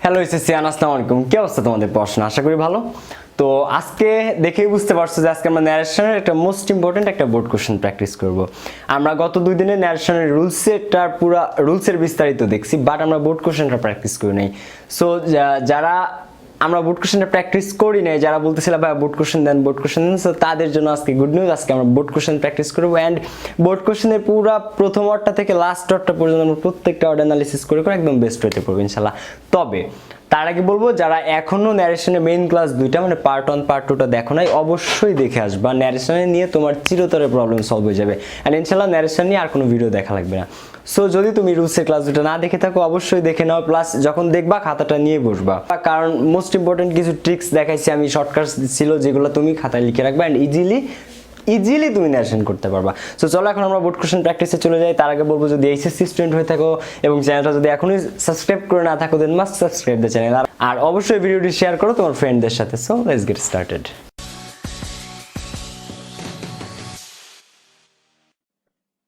Hello এসএসসিয়ান, আসসালামু আলাইকুম। কি অবস্থা তোমাদের পড়াশোনা? আশা করি ভালো। তো আজকে দেখেই বুঝতে পারছো যে আজকে আমরা ন্যারেশনের একটা মোস্ট ইম্পর্টেন্ট একটা বোর্ড কোশ্চেন প্র্যাকটিস করব। আমরা গত 2 দিনে ন্যারেশনের রুলসের বিস্তারিত দেখছি, বাট আমরা বোর্ড কোশ্চেনটা প্র্যাকটিস করি নাই। সো যারা আমরা বোর্ড কোশ্চেনটা প্র্যাকটিস করি নাই, যারা বলতেছিল ভাই বোর্ড কোশ্চেন দেন বোর্ড কোশ্চেন দেন, সো তাদের জন্য আজকে গুড নিউজ। আজকে আমরা বোর্ড কোশ্চেন প্র্যাকটিস করবো অ্যান্ড বোর্ড কোশ্চেনের পুরো প্রথম অর্ডটা থেকে লাস্ট অর্ডটা পর্যন্ত আমরা প্রত্যেকটা অর্ড অ্যানালিসিস করে করে একদম বেস্ট হতে পারবো ইনশাল্লাহ। তবে তার আগে বলবো, যারা এখনো ন্যারেশনের মেইন ক্লাস 2টা মানে পার্ট 1 পার্ট 2টা দেখো নাই, অবশ্যই দেখে আসবা। ন্যারেশনে নিয়ে তোমার চিরতরে প্রবলেম সলভ হয়ে যাবে অ্যান্ড ইনশাল্লাহ ন্যারেশন নিয়ে আর কোনো ভিডিও দেখা লাগবে না। সো যদি তুমি রুলসের ক্লাস 2টা না দেখে থাকো, অবশ্যই দেখে নাও, প্লাস যখন দেখবা খাতাটা নিয়ে বসবা, কারণ মোস্ট ইম্পর্টেন্ট কিছু ট্রিক্স দেখাইছি আমি, শর্টকাট ছিল যেগুলো তুমি খাতায় লিখে রাখবা অ্যান্ড ইজিলি তুমি ন্যারেশন করতে পারবা। সো চলো এখন আমরা বোর্ড কোশ্চেন প্র্যাকটিসে চলে যাই। তার আগে বলবো, যদি এইচএসসি স্টুডেন্ট হয়ে থাকো এবং চ্যানেলটা যদি এখনই সাবস্ক্রাইব করে না থাকো, দেন মাস্ট সাবস্ক্রাইব দ্য চ্যানেল, আর অবশ্যই ভিডিওটি শেয়ার করো তোমার ফ্রেন্ডদের সাথে। So let's get started.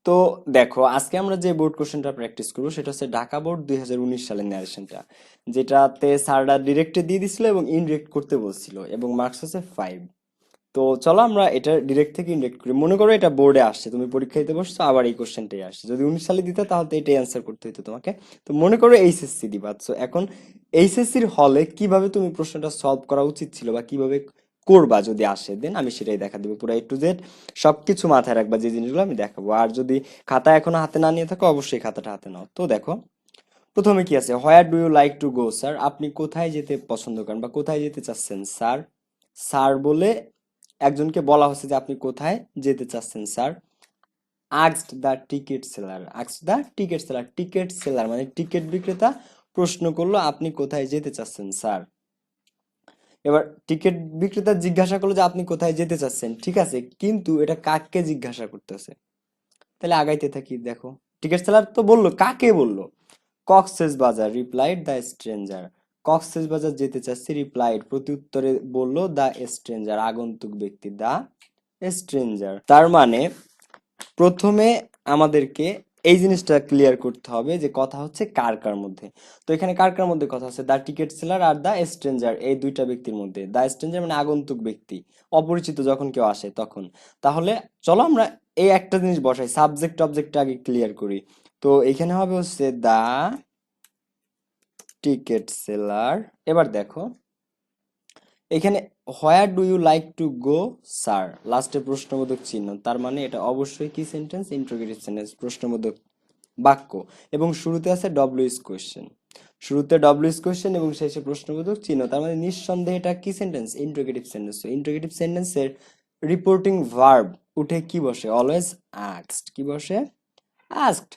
তো দেখো, আজকে আমরা যে বোর্ড কোশ্চেনটা প্র্যাকটিস করবো সেটা হচ্ছে ঢাকা বোর্ড 2019 সালের ন্যারেশনটা, যেটাতে স্যাররা ডিরেক্টে দিয়ে দিছিল এবং ইনডিরেক্ট করতে বলছিল এবং মার্কস হচ্ছে 5। তো চলো আমরা এটা ডিরেক্ট থেকে ইনডিরেক্ট করি। মনে করো এটা বোর্ডে আসছে, তুমি পরীক্ষা দিতে বসছো, আবার এই কোশ্চেনটাই আসছে। যদি 19 সালে দিতে তাহলে তো এটাই অ্যান্সার করতে হতো তোমাকে। তো মনে করো এইচএসসি দিবা, তো এখন এইচএসসির হলে কিভাবে তুমি প্রশ্নটা সলভ করা উচিত ছিল বা কিভাবে করবা যদি আসে, দেন আমি সেটাই দেখা দেবো। পুরো A to Z সবকিছু মাথায় রাখবা, যে জিনিসগুলো আমি দেখাবো। আর যদি খাতা এখনো হাতে না নিয়ে থাকো, অবশ্যই খাতাটা হাতে নাও। তো দেখো, প্রথমে কি আছে, where do you like to go sir? আপনি কোথায় যেতে পছন্দ করেন বা কোথায় যেতে চাচ্ছেন স্যার? স্যার বলে একজনকে বলা হচ্ছে যে আপনি কোথায় যেতে চাচ্ছেন sir. Asked the ticket seller ticket seller মানে টিকিট বিক্রেতা প্রশ্ন করলো আপনি কোথায় যেতে চাচ্ছেন স্যার। এবার টিকিট বিক্রেতা জিজ্ঞাসা করলো যে আপনি কোথায় যেতে চাচ্ছেন, ঠিক আছে, কিন্তু এটা কাকে জিজ্ঞাসা করতেছে? তাহলে আগাইতে থাকি। দেখো, টিকিট সেলার তো বললো, কাকে বললো? কক্সেস বাজার, রিপ্লাইড দ্য স্ট্রেঞ্জার। কক্সেস বাজার যেতে চাচ্ছি, রিপ্লাইড প্রতি উত্তরে বললো দ্য স্ট্রেঞ্জার, আগন্তুক ব্যক্তি, দ্য স্ট্রেঞ্জার। তার মানে প্রথমে আমাদেরকে এই জিনিসটা ক্লিয়ার করতে হবে যে কথা হচ্ছে কার কার মধ্যে। তো এখানে কার কার মধ্যে কথা হচ্ছে? দা টিকিট সেলার আর দা স্ট্রেঞ্জার, এই দুইটা ব্যক্তির মধ্যে। দা স্ট্রেঞ্জার মানে আগন্তুক ব্যক্তি, অপরিচিত যখন কেউ আসে তখন। তাহলে চলো আমরা এই একটা জিনিস বসাই, সাবজেক্ট অবজেক্টটা আগে ক্লিয়ার করি। তো এখানে হবে হচ্ছে দা টিকিট সেলার। এবার দেখো এখানে where do you like to go sir, লাস্টে প্রশ্নবোধক চিহ্ন, তার মানে এটা অবশ্যই কি সেন্টেন্স? ইন্টারোগেটিভ সেন্টেন্স, প্রশ্নবোধক বাক্য। এবং শুরুতে আছে ডব্লিউ ইজ কোয়েশ্চেন, শুরুতে ডব্লিউ ইজ কোয়েশ্চেন এবং শেষে প্রশ্নবোধক চিহ্ন, তার মানে নিঃসন্দেহে এটা কি সেন্টেন্স? Interrogative sentence. ইন্টারোগেটিভ সেন্টেন্সের রিপোর্টিং ভার্ব উঠে কি বসে? Always asked. কি বসে? আস্কড।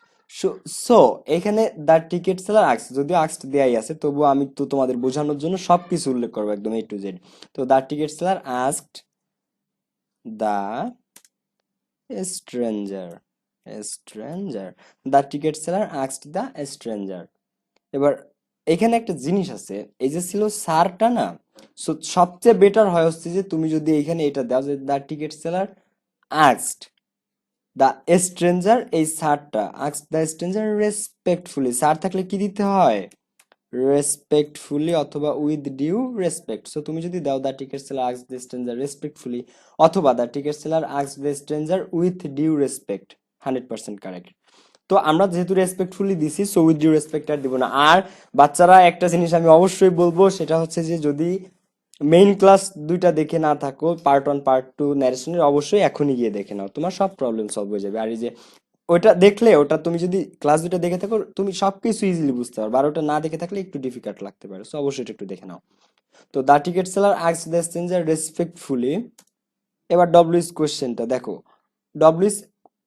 সো এখানে দ্য টিকিট সেলার আস্কড, যদিও আস্কড দেয়াই আছে, তবুও আমি তো তোমাদের বোঝানোর জন্য সবকিছু উল্লেখ করবো একদম A to Z। তো the ticket seller asked the stranger, stranger, the ticket seller asked the stranger. এবার এখানে একটা জিনিস আছে, এই যে ছিল স্যারটা না, সো সবচেয়ে বেটার হয় হচ্ছে যে তুমি যদি এখানে এটা দাও যে the ticket seller asked the stranger, এই স্যারটা ask the stranger respectfully, sir থাকলে কি দিতে হয়? রেসপেক্টফুলি অথবা উইথ ডিউ রেসপেক্ট। সো তুমি যদি দাও the ticket seller ask the stranger respectfully অথবা the ticket seller ask the stranger with due respect, 100% correct. তো আমরা যেহেতু রেসপেক্টফুলি দিছি, সো উইথ ডিউ রেসপেক্ট আর দিব না। আর বাচ্চারা একটা জিনিস আমি অবশ্যই বলবো, সেটা হচ্ছে যে যদি মেইন ক্লাস 2টা দেখে না থাকো, পার্ট 1 পার্ট 2 ন্যারেশনের, অবশ্যই এখনই গিয়ে দেখে নাও, তোমার সব প্রবলেম সলভ হয়ে যাবে। আর এই যে ওটা দেখলে, ওটা তুমি যদি ক্লাস 2টা দেখে থাকো, তুমি সবকিছু ইজিলি বুঝতে পারবে। আর ওটা না দেখে থাকলে একটু ডিফিকাল্ট লাগতে পারে, সো অবশ্যই এটা একটু দেখে নাও। তো the ticket seller asked the stranger respectfully. এবার ডব্লিউ ইজ কোশ্চেনটা দেখো, ডব্লিউ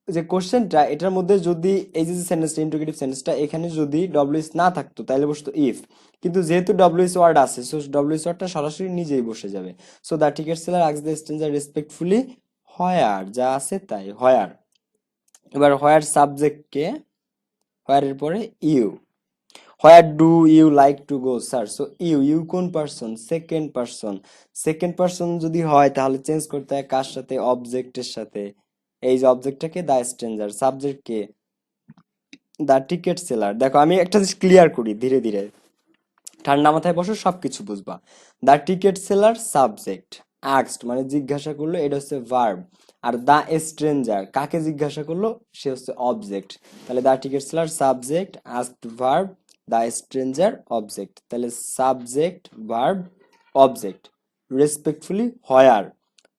যে কোশ্চেনটা, এটার মধ্যে যদি এই যে সেন্টেন্সটা, ইন্টারোগেটিভ সেন্টেন্সটা, এখানে যদি ডব্লিউ না থাকতো তাহলে বসতো ইফ, কিন্তু যেহেতু ডব্লিউ ওয়ার্ড আছে, সো ডব্লিউ ওয়ার্ডটা সরাসরি নিজেই বসে যাবে। So the ticket seller asked the stranger respectfully where, যা আছে তাই, হোয়ার। এবার হোয়ার সাবজেক্ট কে, হোয়ার এর পরে you. Where do you like to go sir? So you, you কোন person? Second person. Second person যদি হয় তাহলে চেঞ্জ করতে হয় কার সাথে? অবজেক্টের সাথে। এই যে অবজেক্টটাকে দ্য স্ট্রেঞ্জার, সাবজেক্ট কে দ্য টিকিট সেলার। দেখো আমি একটা জিনিস ক্লিয়ার করি ধীরে ধীরে, ঠান্ডা মাথায় বসো, সবকিছু বুঝবা। The ticket seller subject, asked মানে জিজ্ঞাসা করলো, এটা হচ্ছে ভার্ব। আর দ্য স্ট্রেঞ্জার কাকে জিজ্ঞাসা করলো, সে হচ্ছে অবজেক্ট। তাহলে the ticket seller subject, asked verb, the stranger object. তাহলে subject verb object, respectfully where.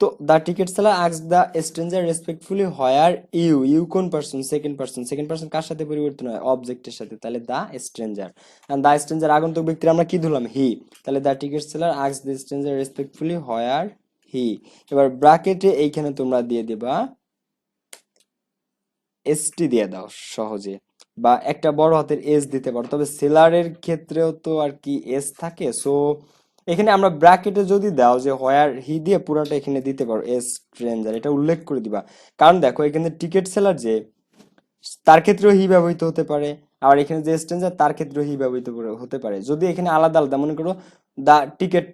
তো the ticket seller asked the stranger respectfully where you, you কোন person, second person, second person কার সাথে পরিবর্তন হয়, অবজেক্টের সাথে, তাহলে the stranger. And the stranger আগন্তুক ব্যক্তির আমরা কি ধরলাম, হি। তাহলে the ticket seller asked the stranger respectfully where he. এবার ব্র্যাকেটে এইখানে তোমরা দিয়ে দিবা এসটি দিয়ে দাও সহজে, বা একটা বড় হাতের এস দিতে পারো, তবে সেলারের ক্ষেত্রেও তো আর কি এস থাকে। সো এখানে আমরা ব্র্যাকেটে যদি দাও যে হোয়ার হি দিয়ে পুরাটা এখানে দিতে পারো এস স্ট্রেঞ্জার, এটা উল্লেখ করে দিবা। কারণ দেখো এখানে টিকেট সেলার যে, তার ক্ষেত্রেও হি ব্যবহৃত হতে পারে, আর এখানে যে স্ট্রেঞ্জার তার ক্ষেত্রেও হি ব্যবহৃত হতে পারে। যদি এখানে আলাদা আলাদা মনে করো দা টিকেট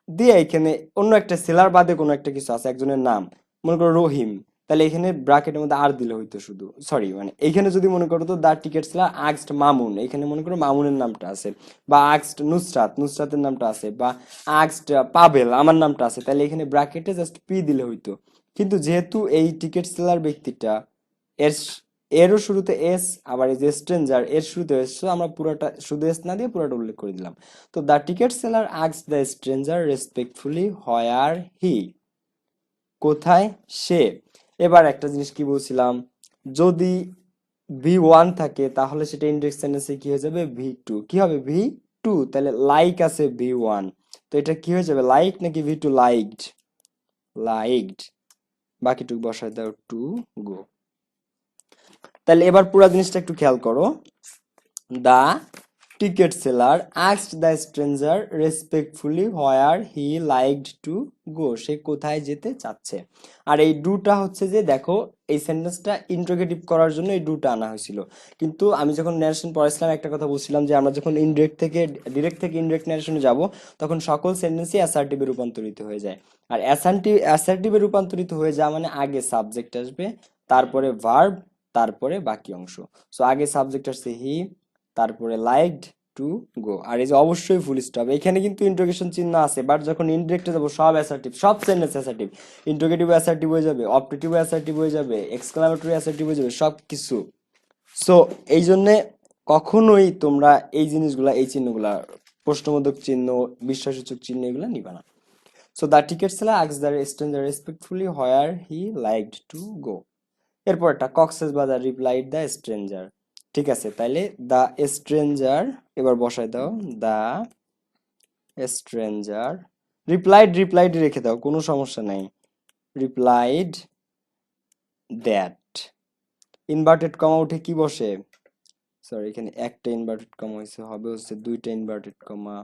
দিয়ে এখানে অন্য একটা সেলার বাদে কোনো একটা কিছু আছে, একজনের নাম, মনে করো রহিম, তাহলে এখানে ব্র্যাকেটের মধ্যে আর দিলে হইতো শুধু, সরি মানে এইখানে যদি মনে করো তো দা টিকেট সেলার আক্সড মামুন, এখানে মনে করো মামুনের নামটা আছে, বা আক্সড নুসরাত, নুসরাতের নামটা আছে, বা আক্সড পাভেল, আমার নামটা আছে, তাহলে এখানে ব্র্যাকেটে জাস্ট পি দিলে হইতো। কিন্তু যেহেতু এই টিকেট সেলার ব্যক্তিটা এর এরও শুরুতে এস, আবার এই যে স্ট্রেঞ্জার এর শুরুতে এস, আমরা পুরোটা শুধু এস না দিয়ে পুরোটা উল্লেখ করে দিলাম। তো the ticket seller asked the stranger respectfully where he, কোথায় সে। এবার একটা জিনিস কি বলছিলাম, যদি ভি 1 থাকে তাহলে সেটা ইনডেক্স সেন্টেন্সে কি হয়ে যাবে, ভি 2, কি হবে ভি 2। তাহলে লাইক আছে ভি 1, তো এটা কি হয়ে যাবে, লাইক নাকি ভি 2, লাইকড, লাইকড, বাকিটুকু বসায় দাও টু গো। তাহলে এবার পুরো জিনিসটা একটু খেয়াল করো, the ticket seller asked the stranger respectfully where he liked to go, সে কোথায় যেতে চাচ্ছে। আর এই ডুটা হচ্ছে যে দেখো, এই সেন্টেন্সটা ইন্টারোগেটিভ করার জন্য এই ডুটা আনা হয়েছিল। কিন্তু আমি যখন ন্যারেশন পড়াইছিলাম একটা কথা বলছিলাম যে আমরা যখন ইনডিরেক্ট থেকে ডিরেক্ট থেকে ইনডিরেক্ট ন্যারেশনে যাব, তখন সকল সেন্টেন্সই অ্যাসার্টিভে রূপান্তরিত হয়ে যায়। আর অ্যাসার্টিভে রূপান্তরিত হয়ে যাওয়া মানে আগে সাবজেক্ট আসবে, তারপরে ভার্ব, তারপরে বাকি অংশ। সো আগে সাবজেক্ট আসছে হি, তারপরে লাইকড টু গো, আর এই যে অবশ্যই ফুল স্টপ। এখানে কিন্তু ইন্টারোগেশন চিহ্ন আছে, বাট যখন ইনডিরেক্টে যাবো সব অ্যাসার্টিভ, সব সেন্টেন্স অ্যাসার্টিভ, ইন্টারোগেটিভ অ্যাসার্টিভ হয়ে যাবে, অপটেটিভ অ্যাসার্টিভ হয়ে যাবে, এক্সক্লামেটরি অ্যাসার্টিভ হয়ে যাবে, সব কিছু। সো এই জন্যে কখনোই তোমরা এই জিনিসগুলা, এই চিহ্নগুলা, প্রশ্নবোধক চিহ্ন, বিশ্বাসসূচক চিহ্ন, এগুলা নিবা না। So the ticket seller asked the stranger respectfully where he liked to go. এরপরটা কক্সেস বাজার রিপ্লাইড দ্য স্ট্রেঞ্জার। ঠিক আছে, তাইলে দ্য স্ট্রেঞ্জার এবার বসায় দাও, দ্য স্ট্রেঞ্জার রিপ্লাইড, রিপ্লাইড রেখে দাও, কোনো সমস্যা নাই, রিপ্লাইড দ্যাট। ইনভার্টেড কমা উঠে কি বসে, সরি এখানে একটা ইনভার্টেড কমা হয়েছে, হবে হচ্ছে দুইটা ইনভার্টেড কমা।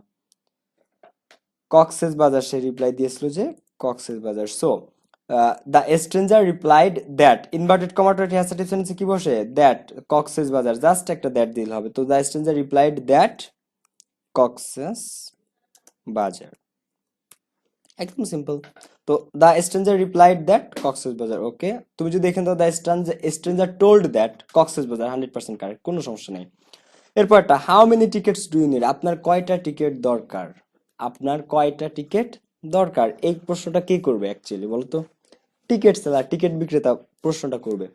কক্সেস বাজার সে রিপ্লাই দিয়েছিল যে Cox's Bazar. So the stranger replied that, inverted কমাটা অ্যাসার্টিভ সেন্টেন্সে কি বসে, দ্যাট কক্সেস বাজার, জাস্ট একটা দ্যাট দিলে হবে। তো the stranger replied that Cox's Bazar, একদম সিম্পল। তো the stranger replied that Cox's Bazar, okay. তুমি যদি এখানে the stranger told that Cox's Bazar, 100% correct, কোনো সমস্যা নেই। এরপর একটা, how many tickets do you need, আপনার কয়টা টিকিট দরকার, আপনার কয়টা টিকিট দরকার, এই প্রশ্নটা কে করবে অ্যাকচুয়ালি বলতো, টিকিট সেলার, টিকিট বিক্রেতা প্রশ্নটা করবে।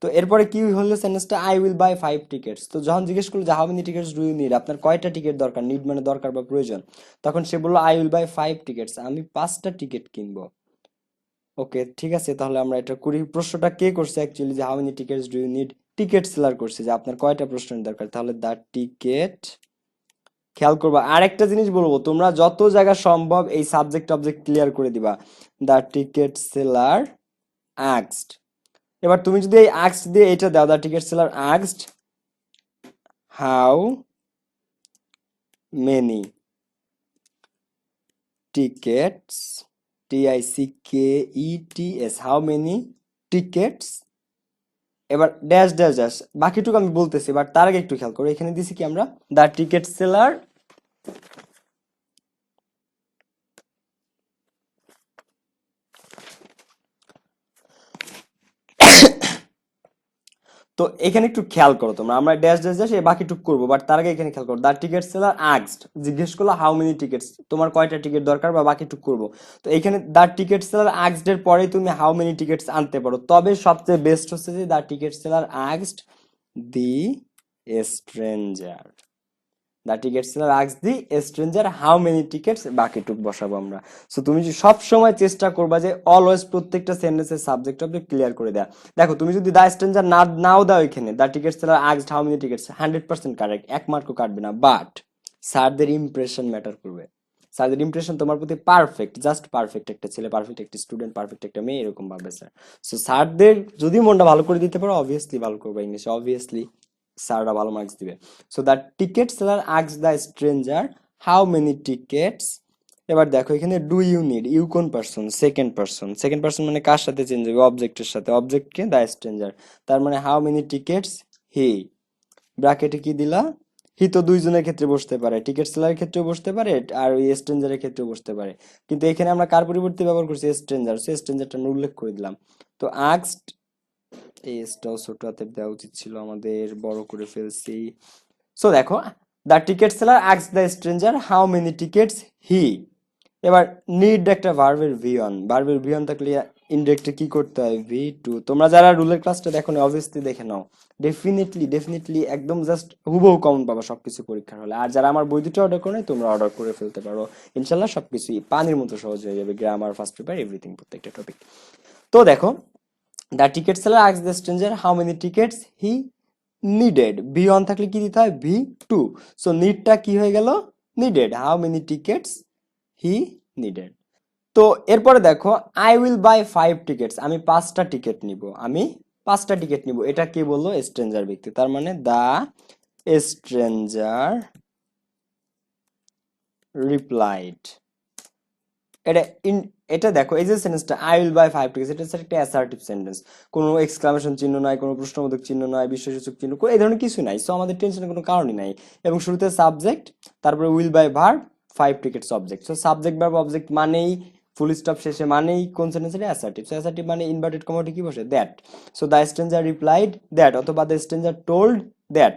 তো এরপরে কি হলো সেন্টেন্সটা, আই উইল বাই 5 টিকেটস। তো যখন জিজ্ঞেস করলো যে how many tickets do you need, আপনার কয়টা টিকিট দরকার, নিড মানে দরকার বা প্রয়োজন, তখন সে বললো আই উইল বাই 5 টিকেটস, আমি 5টা টিকিট কিনবো। ওকে ঠিক আছে, তাহলে আমরা এটা করি। প্রশ্নটা কে করছে অ্যাকচুয়ালি, যে how many tickets do you need, ticket seller করছে যে আপনার কয়টা প্রশ্ন দরকার, তাহলে দ্য টিকেট। খেয়াল করবা, আরেকটা জিনিস বলবো, তোমরা যত জায়গা সম্ভব এই সাবজেক্ট অবজেক্ট ক্লিয়ার করে দিবা, দ্য টিকেট সেলার আস্কড। এবার তুমি যদি এই আস্কড দিয়ে এটা দাও, the ticket seller asked how many tickets, tickets, how many tickets, এবার ড্যাশ ড্যাশ ড্যাশ, বাকিটুকু আমি বলতেছি, বাট তার আগে একটু খেয়াল করো, এখানে দিছি কি আমরা, দ্য টিকেট সেলার, তো এখানে একটু খেয়াল করো তোমরা, আমরা ড্যাশ ড্যাশ ড্যাশ এই বাকিটুক করবো, বাট তার আগে এখানে খেয়াল করো, দ্য টিকেট সেলার আস্কড, জিজ্ঞেস করলো হাউ মেনি টিকেটস, তোমার কয়টা টিকিট দরকার বা বাকিটুক করবো। তো এখানে দ্য টিকেট সেলার আস্কড এর পরে তুমি হাউ মেনি টিকেটস আনতে পারো, তবে সবচেয়ে বেস্ট হচ্ছে যে the ticket seller asked the stranger, the ticket seller asked the stranger how many tickets, বাকিটুক বসাবো আমরা। সো তুমি যে সব সময় চেষ্টা করবা যে অলওয়েজ প্রত্যেকটা সেন্টেন্সের সাবজেক্ট অবজেক্ট ক্লিয়ার করে দেয়া। দেখো তুমি যদি দ্য স্ট্রেঞ্জার নাও দাও এখানে, the ticket seller asked how many tickets 100% correct, এক মার্কও কাটবে না, বাট স্যারদের ইমপ্রেশন ম্যাটার করবে। স্যারদের ইমপ্রেশন তোমার প্রতি পারফেক্ট, জাস্ট পারফেক্ট একটা ছেলে, পারফেক্ট একটা স্টুডেন্ট, পারফেক্ট একটা মেয়ে, এরকম ভাবে স্যার। সো স্যারদের যদি মনটা ভালো করে দিতে পারো অবভিয়াসলি ভালো করবে ইংলিশে, অবভিয়াসলি স্যাররা ভালো মার্কস দিবে। So the ticket seller asked the stranger how many tickets. এবার দেখো এখানে ডু ইউ নিড, ইউ কোন person, second person, second person মানে কার সাথে চেঞ্জ হবে, অবজেক্টের সাথে, অবজেক্টকে দ্য স্ট্রেঞ্জার, তার মানে হাউ মেনি টিকেটস হি, ব্র্যাকেটে কি দিলা, হি তো দুইজনের ক্ষেত্রে বসতে পারে, টিকেট সেলারের ক্ষেত্রেও বসতে পারে আর ওই স্ট্রেঞ্জারের ক্ষেত্রেও বসতে পারে, কিন্তু এখানে আমরা কার পরিবর্তে ব্যবহার করছি, স্ট্রেঞ্জার, সো স্ট্রেঞ্জারটা আমরা উল্লেখ করে দিলাম। তো আস্কড, এই এসটাও ছোট হাতের দেওয়া উচিত ছিল আমাদের, বড় করে ফেলছি। সো দেখো the ticket seller asked the stranger how many tickets he. এবার নিড একটা ভার্বের ভি অন, ভার্বের ভি অন থাকলে ইনডিরেক্টে কি করতে হয়, ভি টু। তোমরা যারা রুলের ক্লাসটা দেখো না অবভিয়াসলি দেখে নাও, ডেফিনেটলি ডেফিনেটলি একদম জাস্ট হুবহু কমন পাবা সবকিছু পরীক্ষার হলে। আর যারা আমার বই দুটো অর্ডার করে নাই, তোমরা অর্ডার করে ফেলতে পারো, ইনশাল্লাহ সবকিছুই পানির মতো সহজ হয়ে যাবে, গ্রামার, ফার্স্ট পেপার, এভরিথিং, প্রত্যেকটা টপিক। তো দেখো the ticket seller asked the stranger how many tickets he needed, V one থাকলে কি দিতে হয়, ভি টু। সো নিডটা কি হয়ে গেল, needed, how many tickets he needed. তো এরপরে দেখো আই উইল বাই 5 টিকেটস, আমি 5টা টিকিট নিব, আমি 5টা টিকিট নিব, এটা কে বললো, স্ট্রেঞ্জার ব্যক্তি, তার মানে দা স্ট্রেঞ্জার রিপ্লাইড। এটা ইন, এটা দেখো এই যে সেন্টেন্সটা আই উইল বাই 5 টিকেটস, এটা হচ্ছে একটা অ্যাসার্টিভ সেন্টেন্স, কোনো এক্সক্লামেশন চিহ্ন নাই, কোনো প্রশ্নবোধক চিহ্ন নাই, বিশেষসূচক চিহ্ন, এই ধরনের কিছু নাই, সো আমাদের টেনশনের কোনো কারণই নাই। এবং শুরুতে সাবজেক্ট, তারপরে will buy verb, 5 tickets object. So subject verb object মানেই ফুল স্টপ শেষে মানেই কোন সেন্টেন্সের অ্যাসার্টিভ, সো অ্যাসার্টিভ মানে ইনভার্টেড কমাটি কি বসে, that. So the stranger replied that, অথবা দ্য স্ট্রেঞ্জার টোল্ড দ্যাট।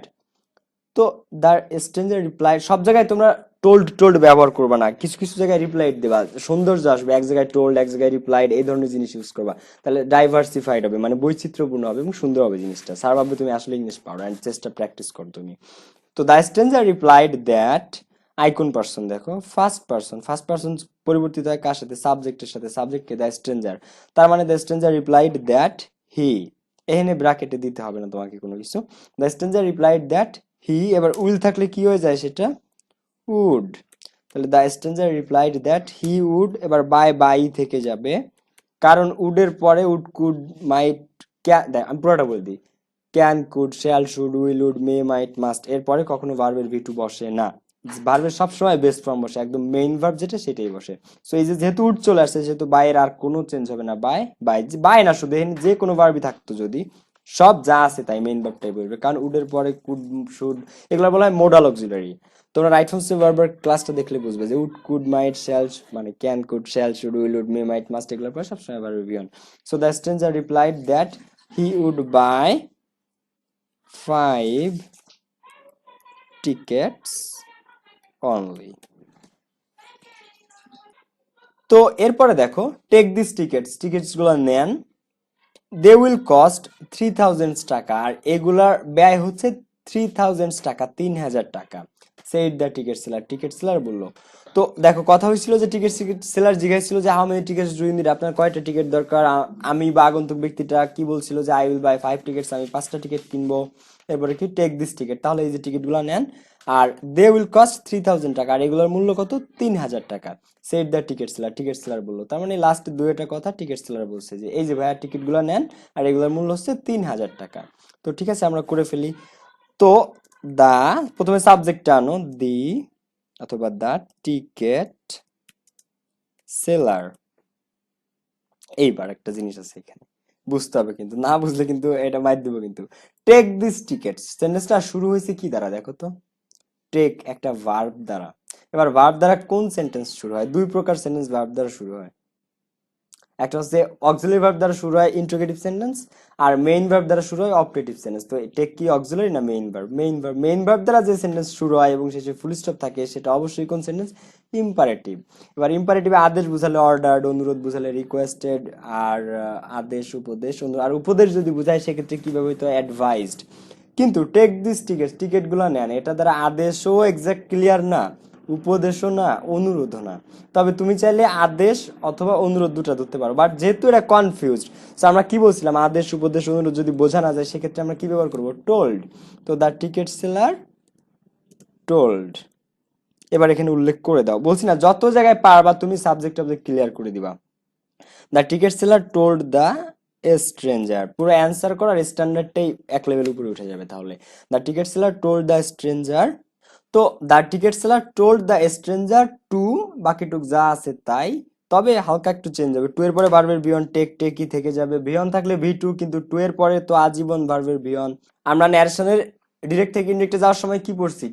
তো দ্য স্ট্রেঞ্জার রিপ্লাই, সব জায়গায় তোমরা টোল্ড টোল্ড ব্যবহার করবা না, কিছু কিছু জায়গায় রিপ্লাইড দেবা, সৌন্দর্য আসবে, এক জায়গায় টোল্ড এক জায়গায় রিপ্লাইড, এই ধরনের জিনিস ইউজ করবা, তাহলে ডাইভার্সিফাইড হবে, মানে বৈচিত্র্যপূর্ণ হবে এবং সুন্দর হবে জিনিসটা। স্যার ভাববে তুমি আসলে ইংলিশ পারো, এন্ড চেষ্টা প্র্যাকটিস করো তুমি। তো the stranger replied that, icon person দেখো, ফার্স্ট পার্সন, ফার্স্ট পার্সন পরিবর্তিত হয় কার সাথে, সাবজেক্টের সাথে, সাবজেক্টকে দ্য স্ট্রেঞ্জার, তার মানে the stranger replied that he, এখানে ব্র্যাকেটে দিতে হবে না তোমাকে কোনো কিছু, the stranger replied that he. এবার উইল থাকলে কি হয়ে যায় সেটা, উড, তাহলে the stranger replied that he would, এবার বাই বাই থেকে যাবে, কারণ উডের পরে উড, কুড, মাইট, আমি পুরোটা বলে দিই, can, could, shall, should, will, would, may, might, must, এরপরে কখনো ভার্বের ভি টু বসে না, ভার্বের সবসময় বেস্ট ফর্ম বসে, একদম মেইন ভার্ব যেটা সেটাই বসে। সো এই যে যেহেতু উড চলে আসছে, সেহেতু বাইয়ের আর কোনো চেঞ্জ হবে না, বাই বাই, বাই না শুধু এখানে যে কোনো ভার্বই থাকতো যদি, সব যা আছে তাই মেইন ভার্বটাই বলবে, কারণ উডের পরে কুড, শুড, এগুলো বলা হয় মোডাল অক্সিলারি। তোমরা রাইট ফর্মস ভার্বের ক্লাসটা দেখলে বুঝবে যে উড, কুড, মাইট, শ্যাল, মানে can, could, shall, should, will, would, may, might, must, এগুলোর পরে সবসময় verb be on. So the stranger replied that he would buy 5 tickets only. তো এরপরে দেখো টেক দিস টিকেটস, টিকেটস গুলো নেন, দে উইল কস্ট 3000 টাকা, আর এগুলার ব্যয় হচ্ছে 3000 টাকা, 3000 টাকা। Said the ticket seller, ticket seller বললো। তো দেখো কথা হয়েছিল যে টিকেট সেলার জিজ্ঞাসছিল যে how many tickets do you need, আপনার কয়টা টিকিট দরকার, আমি বা আগন্তুক ব্যক্তিটা কি বলছিল যে আই উইল বাই 5 টিকেটস, আমি 5টা টিকিট কিনবো। এরপরে কি টেক দিস টিকিট, তাহলে এই যে টিকিটগুলো নেন, আর দে উইল কস্ট 3000 টাকা, আর এগুলোর মূল্য কত, 3000 টাকা। Set the ticket seller, ticket seller বললো, তার মানে লাস্ট দুইটা কথা টিকেট সেলার বলছে যে এই যে ভাইয়া টিকিটগুলো নেন, আর এগুলোর মূল্য হচ্ছে 3000 টাকা। তো ঠিক আছে আমরা করে ফেলি। তো দা, প্রথমে সাবজেক্টটা আনো, দি অথবা দা টিকেট সেলার। এইবার একটা জিনিস আছে এখানে বুঝতে হবে, কিন্তু না বুঝলে কিন্তু এটা মাইর দিব কিন্তু। টেক দিস টিকেটস সেন্টেন্সটা শুরু হয়েছে কি দ্বারা দেখো তো, টেক একটা ভার্ব দ্বারা। এবার ভার্ব দ্বারা কোন সেন্টেন্স শুরু হয়, দুই প্রকার সেন্টেন্স ভার্ব দ্বারা শুরু হয়, একটা হচ্ছে অক্সিলারি ভার্ব দ্বারা শুরু হয় ইন্ট্রোগেটিভ সেন্টেন্স, আর মেইন ভার্ব দ্বারা শুরু হয় অপারেটিভ সেন্টেন্স। তো টেক কি অক্সিলারি না মেইন ভার্ব? মেইন ভার্ব দ্বারা যে সেন্টেন্স শুরু হয় এবং শেষে ফুল স্টপ থাকে সেটা অবশ্যই কোন সেন্টেন্স? ইম্পারেটিভ। এবার ইম্পারেটিভে আদেশ বুঝালে অর্ডার্ড, অনুরোধ বুঝালে রিকোয়েস্টেড, আর আদেশ উপদেশ আর উপদেশ যদি বুঝায় সেক্ষেত্রে কি ব্যবহৃত হয়? অ্যাডভাইসড। কিন্তু টেক দিস টিকেট, টিকেটগুলো নেন, এটা দ্বারা আদেশও এক্সাক্ট ক্লিয়ার না, উপদেশও না, অনুরোধও না। তবে তুমি চাইলে আদেশ অথবা অনুরোধ দুটো ধরতে পারো, বাট যেহেতু এটা কনফিউজড, তো আমরা কি বলছিলাম, আদেশ উপদেশ অনুরোধ যদি বোঝা না যায় সেক্ষেত্রে আমরা কি ব্যবহার করবো? টোল্ড। তো দ্য টিকেট সেলার টোল্ড। এবার এখানে উল্লেখ করে দাও, বলছি না যত জায়গায় পারবা তুমি সাবজেক্ট অবজেক্ট ক্লিয়ার করে দিবা। The ticket seller told the stranger, পুরো অ্যান্সার করার স্ট্যান্ডার্ডটাই এক লেভেল উপরে উঠে যাবে তাহলে। The ticket seller told the stranger. তো the ticket seller told the stranger to, বাকিটুক যা আছে তাই, তবে হালকা একটু চেঞ্জ হবে। টু এর পরে ভার্বের বিয়ন টেক, টেকই থেকে যাবে। বিয়ন থাকলে ভি টু, কিন্তু টু এর পরে তো আজীবন ভার্বের বিয়ন। আমরা ন্যারেশনের ডিরেক্ট থেকে ইনডিরেক্টে যাওয়ার সময় কি পড়ছি?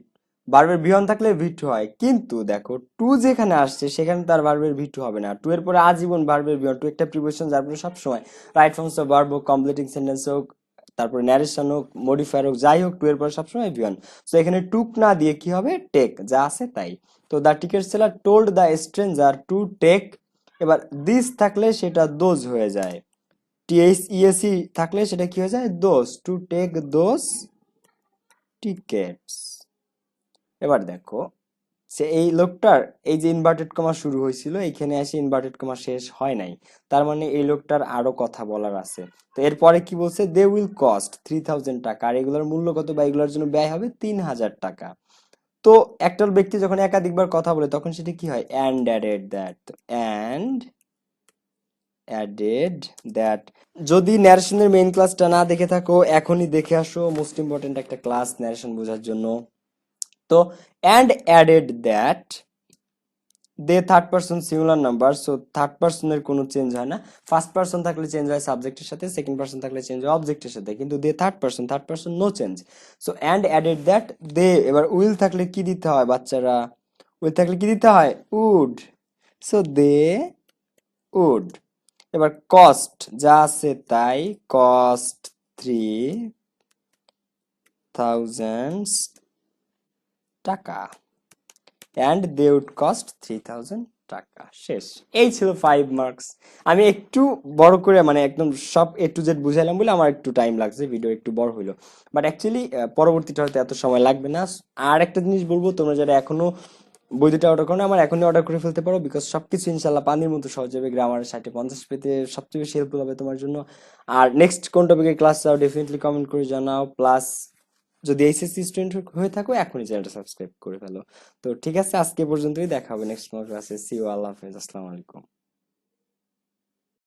ভার্বের বিহন থাকলে ভি টু হয়, কিন্তু দেখো টু যেখানে আসছে সেখানে তার ভার্বের ভি টু হবে না। টু এর পরে আজীবন ভার্বের বিহন। টু একটা প্রিপোজিশন যার পরে সবসময় রাইট ফর্মস অফ ভার্ব হোক, কমপ্লিটিং সেন্টেন্স হোক, তারপরে ন্যারেশন হোক, মডিফায়ার হোক, যাই হোক, টু এর পরে সবসময় বিহন। তো এখানে টুক না দিয়ে কি হবে? টেক, যা আছে তাই। তো the ticket seller told the stranger to take. এবার দিস থাকলে সেটা দোজ হয়ে যায়। টিএস ইএসি থাকলে সেটা কি হয়ে যায়? Those, to take those tickets. এবার দেখো, সে এই লোকটার এই যে ইনভার্টেড কমা শুরু হয়েছিল এইখানে এসে ইনভার্টেড কমা শেষ হয় নাই, তার মানে এই লোকটার আরো কথা বলার আছে। তো এরপরে কি বলছে? দে উইল কস্ট 3000 টাকা, আর এগুলোর মূল্য কত বা এগুলোর জন্য ব্যয় হবে 3000 টাকা। তো একটা ব্যক্তি যখন একাধিকবার কথা বলে তখন সেটা কি হয়? And added that, and added that. যদি ন্যারেশনের মেইন ক্লাসটা না দেখে থাকো এখনই দেখে আসো, মোস্ট ইম্পর্টেন্ট একটা ক্লাস ন্যারেশন বোঝার জন্য। তো and added that they third person singular number, so third পার্সনের কোনো চেঞ্জ হয় না। ফার্স্ট পার্সন থাকলে চেঞ্জ হয় সাবজেক্টের সাথে, সেকেন্ড পার্সন থাকলে চেঞ্জ হয় অবজেক্টের সাথে, কিন্তু they third person no change. So and added that they. এবার উইল থাকলে কি দিতে হয় বাচ্চারা? উইল থাকলে কি দিতে হয়? উড। So they would. এবার কস্ট যা আছে তাই, কস্ট 3000 টাকা, অ্যান্ড দে উড কস্ট 3000 টাকা। শেষ। এই ছিল 5 মার্কস। আমি একটু বড় করে মানে একদম সব এ টু জেড বুঝাইলাম বলে আমার একটু টাইম লাগছে, ভিডিও একটু বড় হইলো, বাট অ্যাকচুয়ালি পরবর্তীটা হয়তো এত সময় লাগবে না। আর একটা জিনিস বলবো, তোমরা যারা এখনো বই দুটো অর্ডার করো না, আমার এখনই অর্ডার করে ফেলতে পারো, বিকজ সবকিছু ইনশাল্লাহ পানির মতো সহজ হবে। গ্রামার 60-50 পেতে সবচেয়ে বেশি হেল্পফুল হবে তোমার জন্য। আর নেক্সট কোন টপিকের ক্লাস চাও ডেফিনেটলি কমেন্ট করে জানাও। প্লাস যদি এইচএসসি স্টুডেন্ট হয়ে থাকো এখনই চ্যানেলটা সাবস্ক্রাইব করে ফেলো। তো ঠিক আছে, আজকে পর্যন্তই, দেখা হবে নেক্সট ক্লাসে। সি ইউ, আল্লাহ হাফেজ, আসসালামু আলাইকুম।